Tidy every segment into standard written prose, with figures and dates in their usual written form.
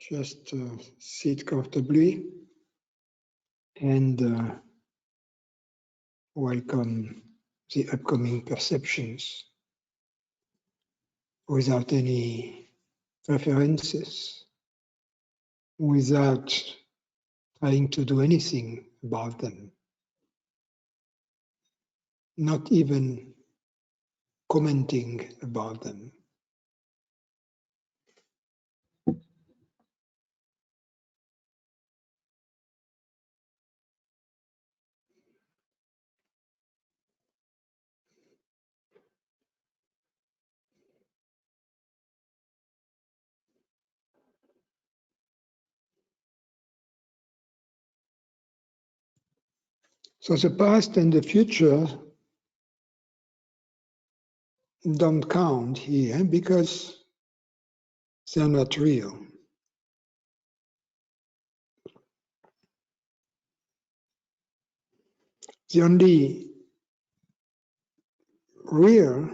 Just sit comfortably and welcome the upcoming perceptions without any preferences, without trying to do anything about them, not even commenting about them. So the past and the future don't count here because they're not real. The only real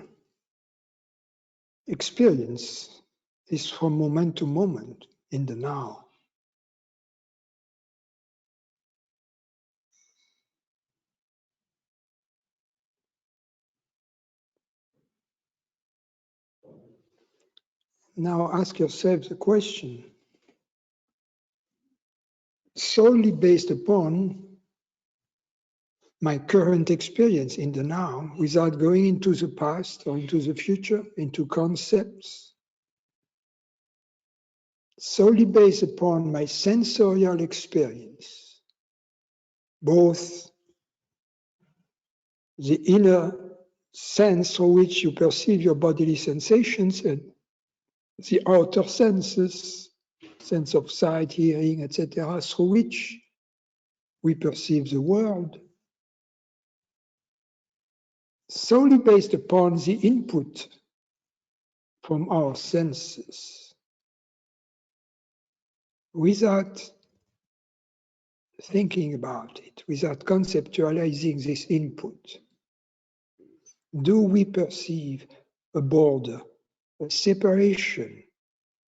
experience is from moment to moment in the now. Now ask yourself the question, solely based upon my current experience in the now, without going into the past or into the future, into concepts, solely based upon my sensorial experience, both the inner sense through which you perceive your bodily sensations and the outer senses, sense of sight, hearing, etc., through which we perceive the world, solely based upon the input from our senses, without thinking about it, without conceptualizing this input. Do we perceive a border, a separation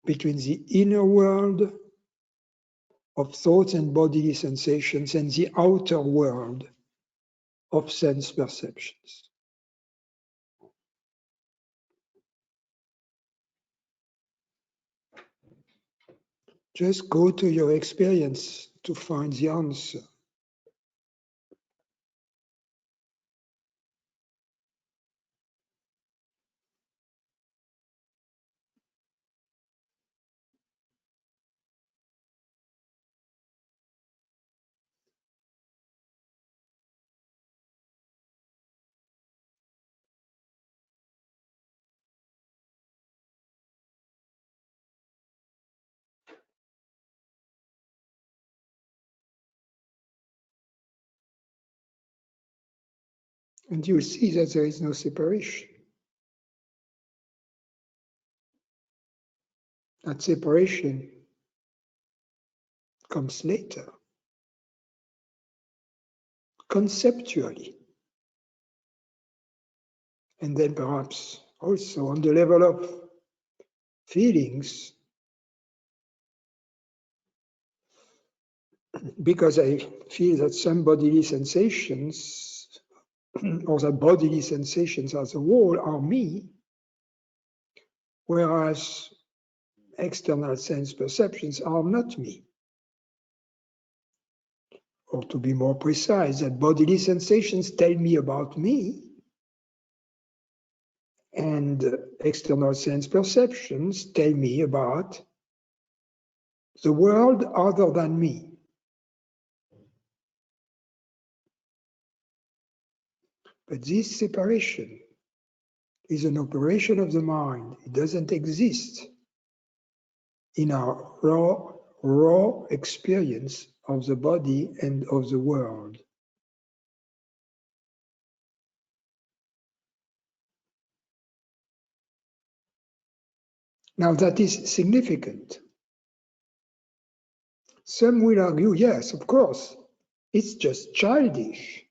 between the inner world of thoughts and bodily sensations and the outer world of sense perceptions? Just go to your experience to find the answer. And you will see that there is no separation. That separation comes later, conceptually. And then perhaps also on the level of feelings, because I feel that some bodily sensations, or that bodily sensations as a whole are me, whereas external sense perceptions are not me. Or to be more precise, that bodily sensations tell me about me, and external sense perceptions tell me about the world other than me. But this separation is an operation of the mind. It doesn't exist in our raw experience of the body and of the world. Now that is significant. Some will argue, yes, of course, it's just childish,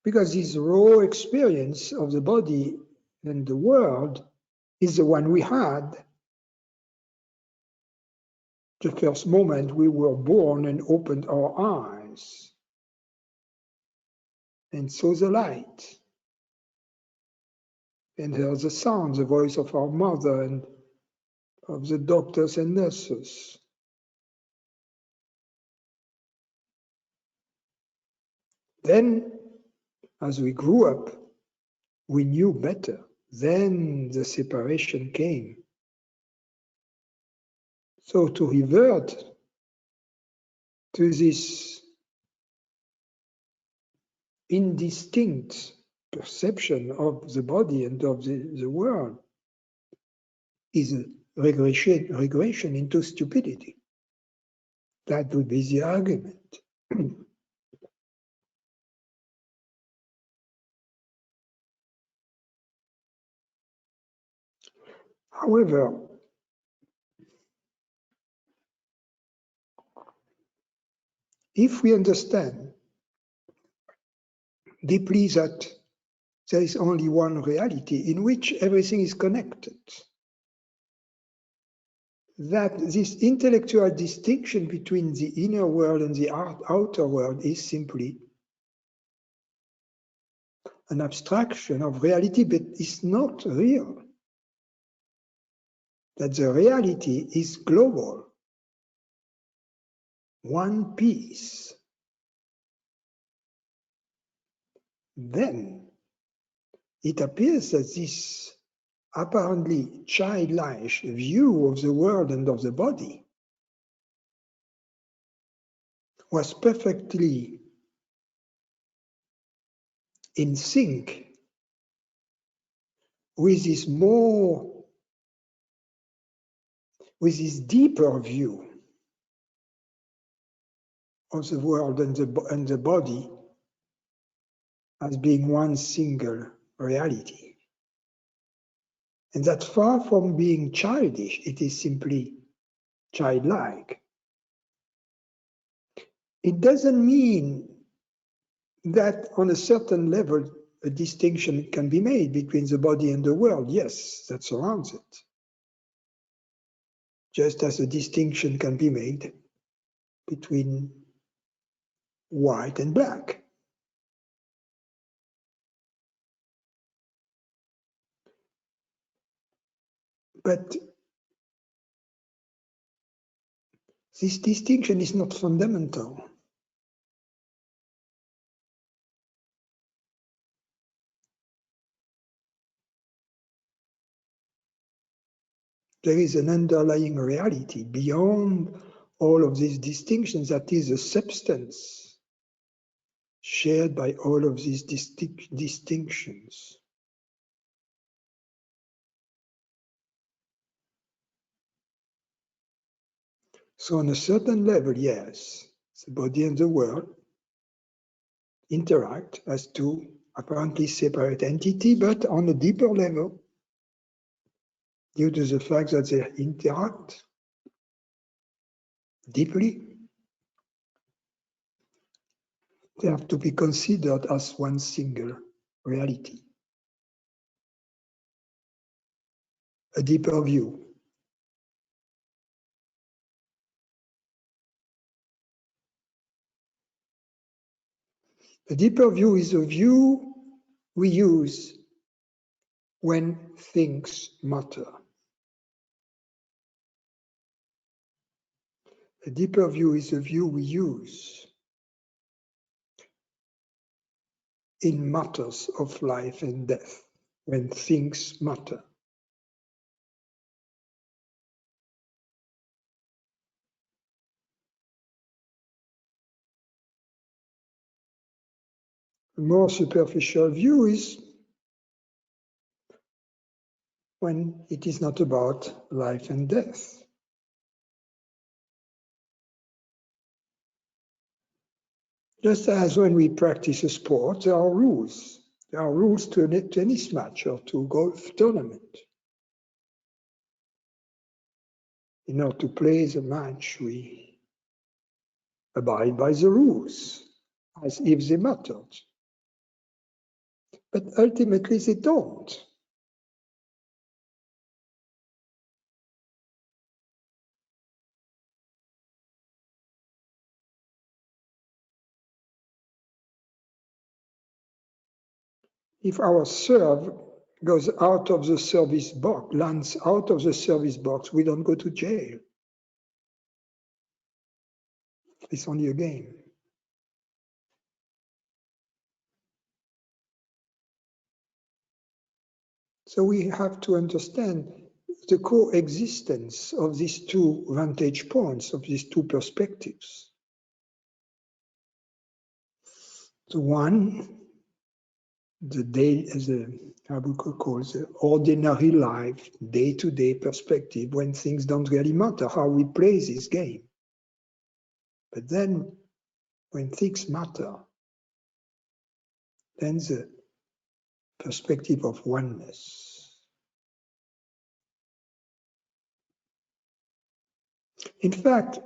because this raw experience of the body and the world is the one we had the first moment we were born and opened our eyes and saw the light and heard the sound, the voice of our mother and of the doctors and nurses. Then, as we grew up, we knew better. Then the separation came. So to revert to this indistinct perception of the body and of the world is a regression into stupidity. That would be the argument. However, if we understand deeply that there is only one reality in which everything is connected, that this intellectual distinction between the inner world and the outer world is simply an abstraction of reality, but it's not real. That the reality is global, one piece. Then it appears that this apparently childlike view of the world and of the body was perfectly in sync with this deeper view of the world and the body as being one single reality. And that far from being childish, it is simply childlike. It doesn't mean that on a certain level, a distinction can be made between the body and the world, yes, that surrounds it. Just as a distinction can be made between white and black. But this distinction is not fundamental. There is an underlying reality beyond all of these distinctions that is a substance shared by all of these distinctions. So on a certain level, yes, the body and the world interact as two apparently separate entities, but on a deeper level, due to the fact that they interact deeply, they have to be considered as one single reality. A deeper view. A deeper view is a view we use when things matter. A deeper view is a view we use in matters of life and death, when things matter. A more superficial view is when it is not about life and death. Just as when we practice a sport, there are rules. There are rules to a tennis match or to a golf tournament. In order to play the match, we abide by the rules as if they mattered. But ultimately they don't. if our serve goes out of the service box, lands out of the service box, we don't go to jail. It's only a game. So we have to understand the coexistence of these two vantage points, of these two perspectives. The one, the day, how we could call it, the ordinary life, day-to-day perspective, when things don't really matter, how we play this game. But then, when things matter, then the perspective of oneness. In fact,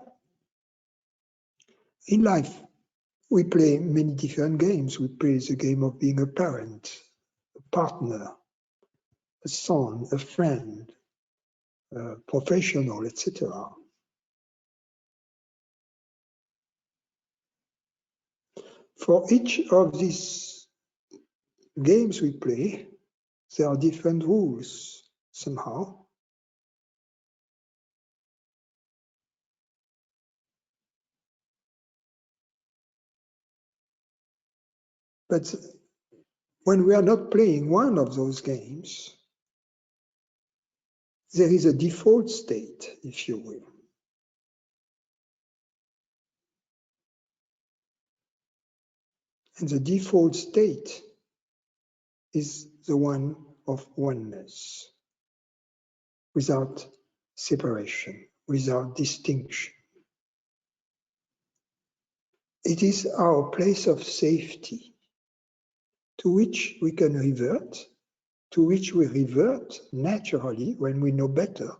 in life, we play many different games. We play the game of being a parent, a partner, a son, a friend, a professional, etc. For each of these games we play, there are different rules somehow. But when we are not playing one of those games, there is a default state, if you will. And the default state is the one of oneness, without separation, without distinction. It is our place of safety, to which we can revert, to which we revert naturally when we know better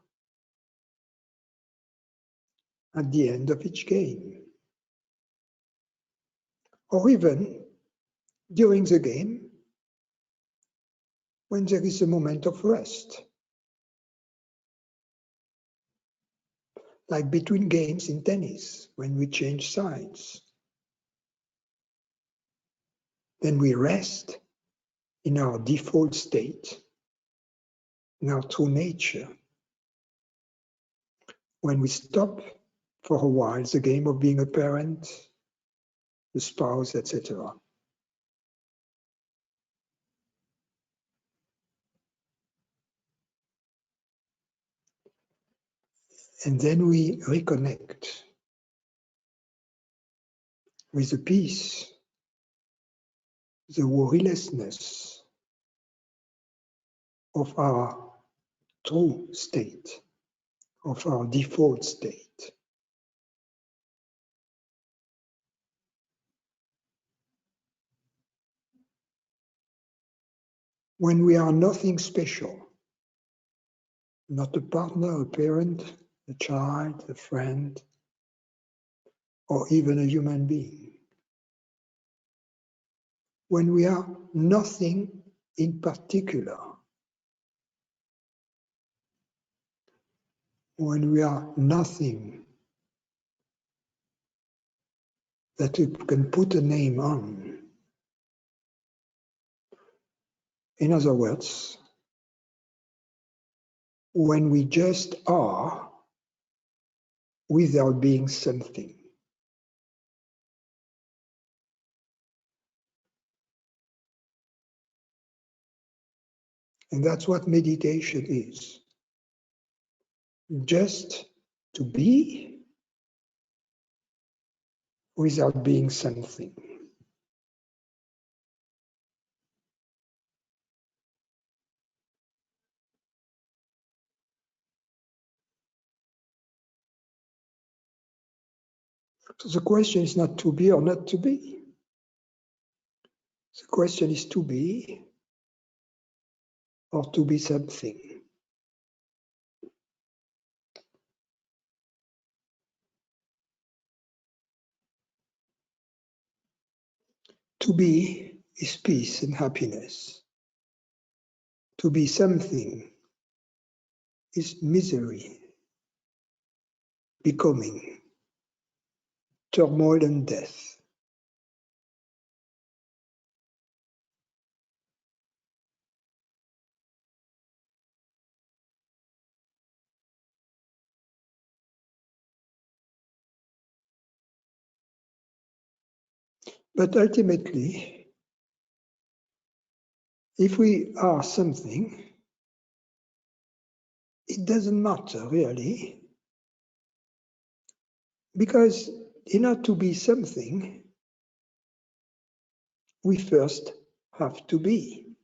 at the end of each game. Or even during the game, when there is a moment of rest. Like between games in tennis, when we change sides. Then we rest in our default state, in our true nature. When we stop for a while the game of being a parent, a spouse, etc. And then we reconnect with the peace, the worrylessness of our true state, of our default state. When we are nothing special, not a partner, a parent, a child, a friend, or even a human being. When we are nothing in particular, when we are nothing that we can put a name on. In other words, when we just are without being something. And that's what meditation is. Just to be without being something. So the question is not to be or not to be. The question is to be or to be something. To be is peace and happiness. To be something is misery, becoming, turmoil and death. But ultimately, if we are something, it doesn't matter really, because in order to be something, we first have to be.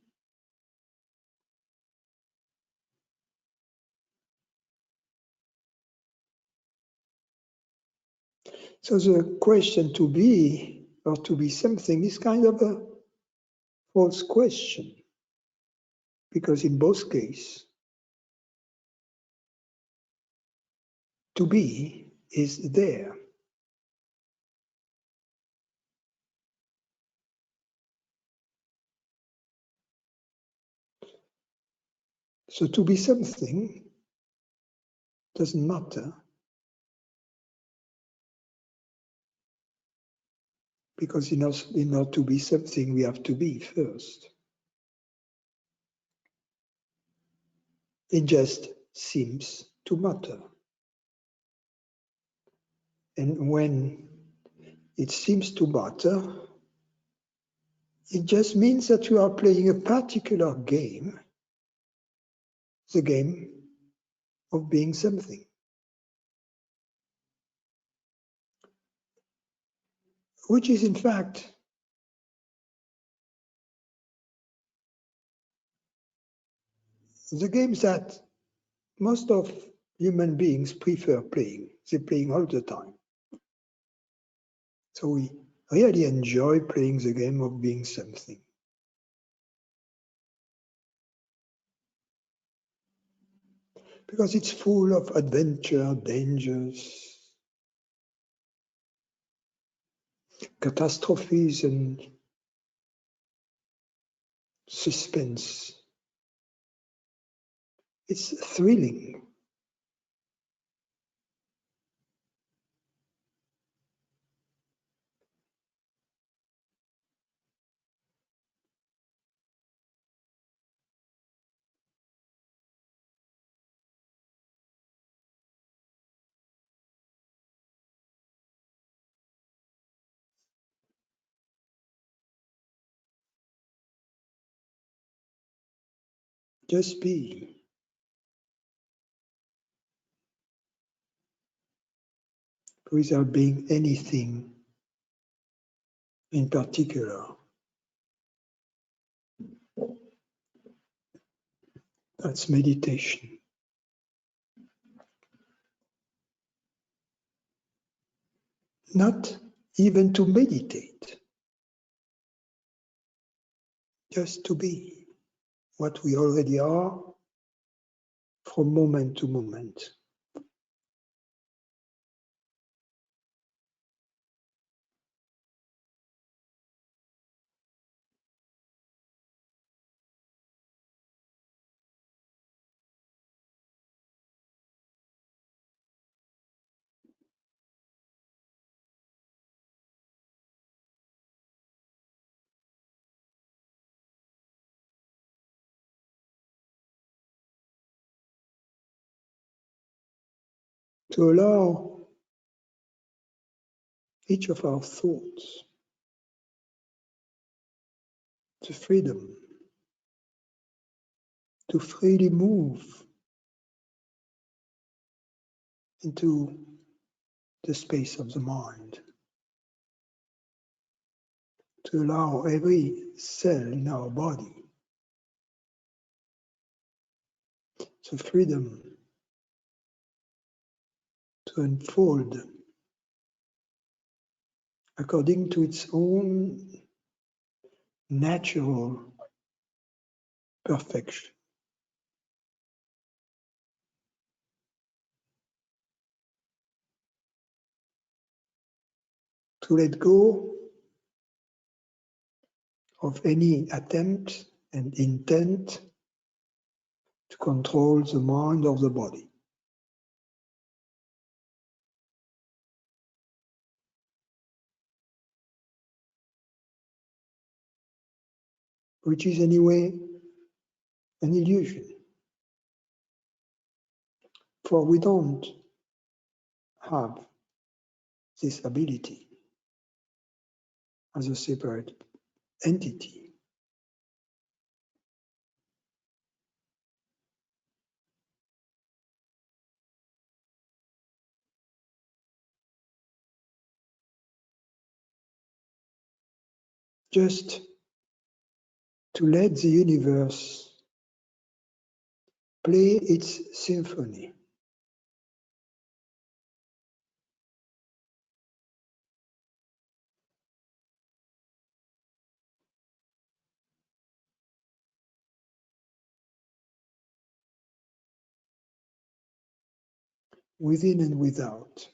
So the question to be or to be something is kind of a false question, because in both cases, to be is there. So to be something doesn't matter, because in order to be something, we have to be first. It just seems to matter. And when it seems to matter, it just means that you are playing a particular game, the game of being something. Which is in fact the games that most of human beings prefer playing. They're playing all the time. So we really enjoy playing the game of being something. Because it's full of adventure, dangers, catastrophes, and suspense. It's thrilling. Just be. Without being anything in particular. That's meditation. Not even to meditate, just to be what we already are from moment to moment. To allow each of our thoughts the freedom to freely move into the space of the mind, to allow every cell in our body the freedom to unfold according to its own natural perfection. To let go of any attempt and intent to control the mind or the body. Which is anyway an illusion. For we don't have this ability. as a separate entity. Just to let the universe play its symphony. Within and without.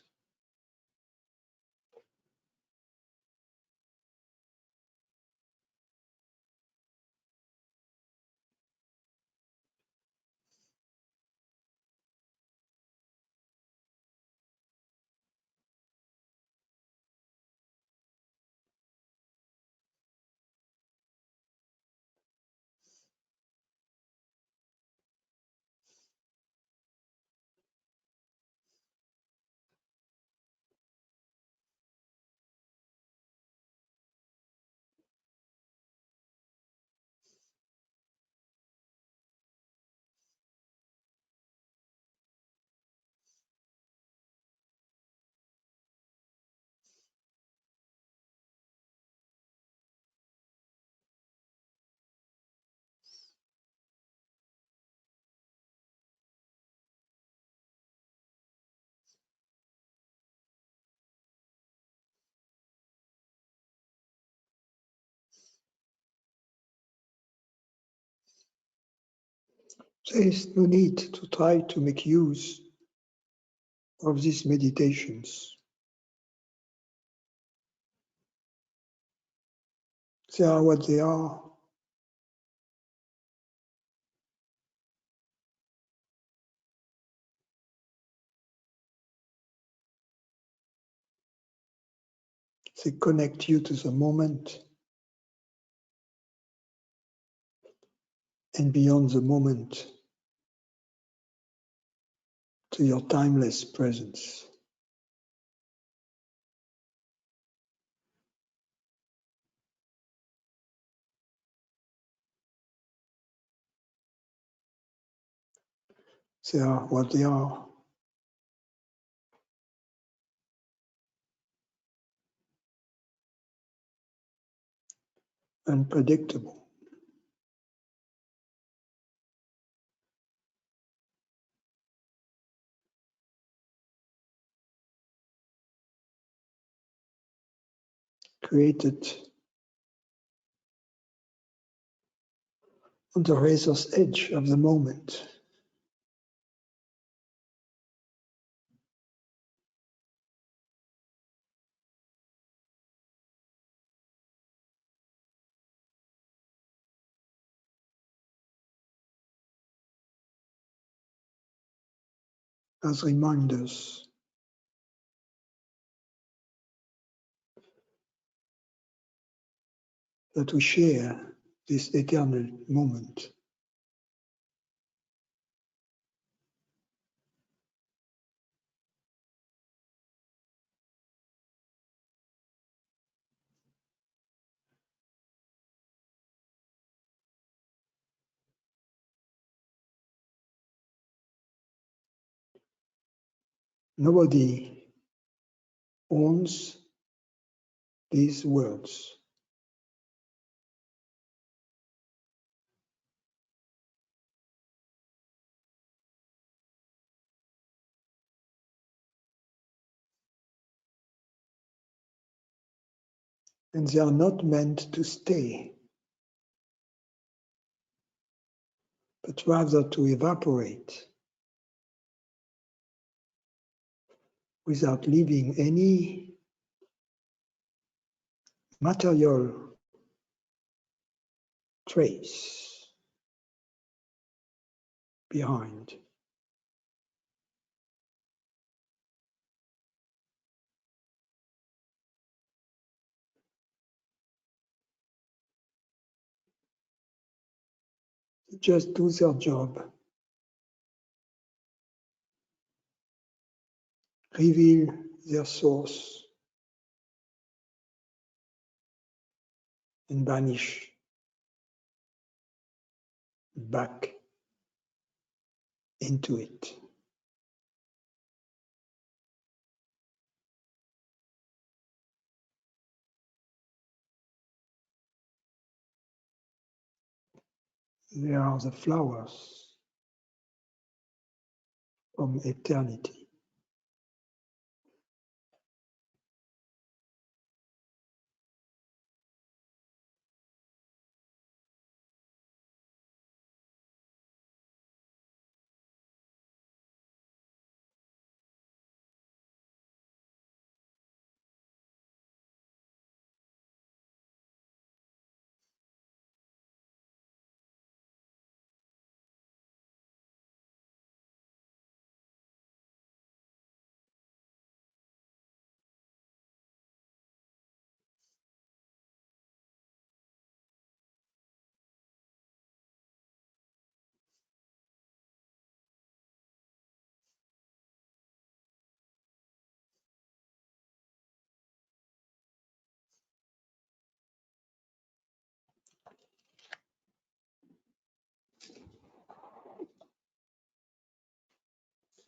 There is no need to try to make use of these meditations. They are what they are. They connect you to the moment and beyond the moment to your timeless presence. They are what they are. Unpredictable. Created on the razor's edge of the moment. As reminders that we share this eternal moment. Nobody owns these words. And they are not meant to stay, but rather to evaporate without leaving any material trace behind. They just do their job. Reveal their source. and vanish back into it. They are the flowers from eternity.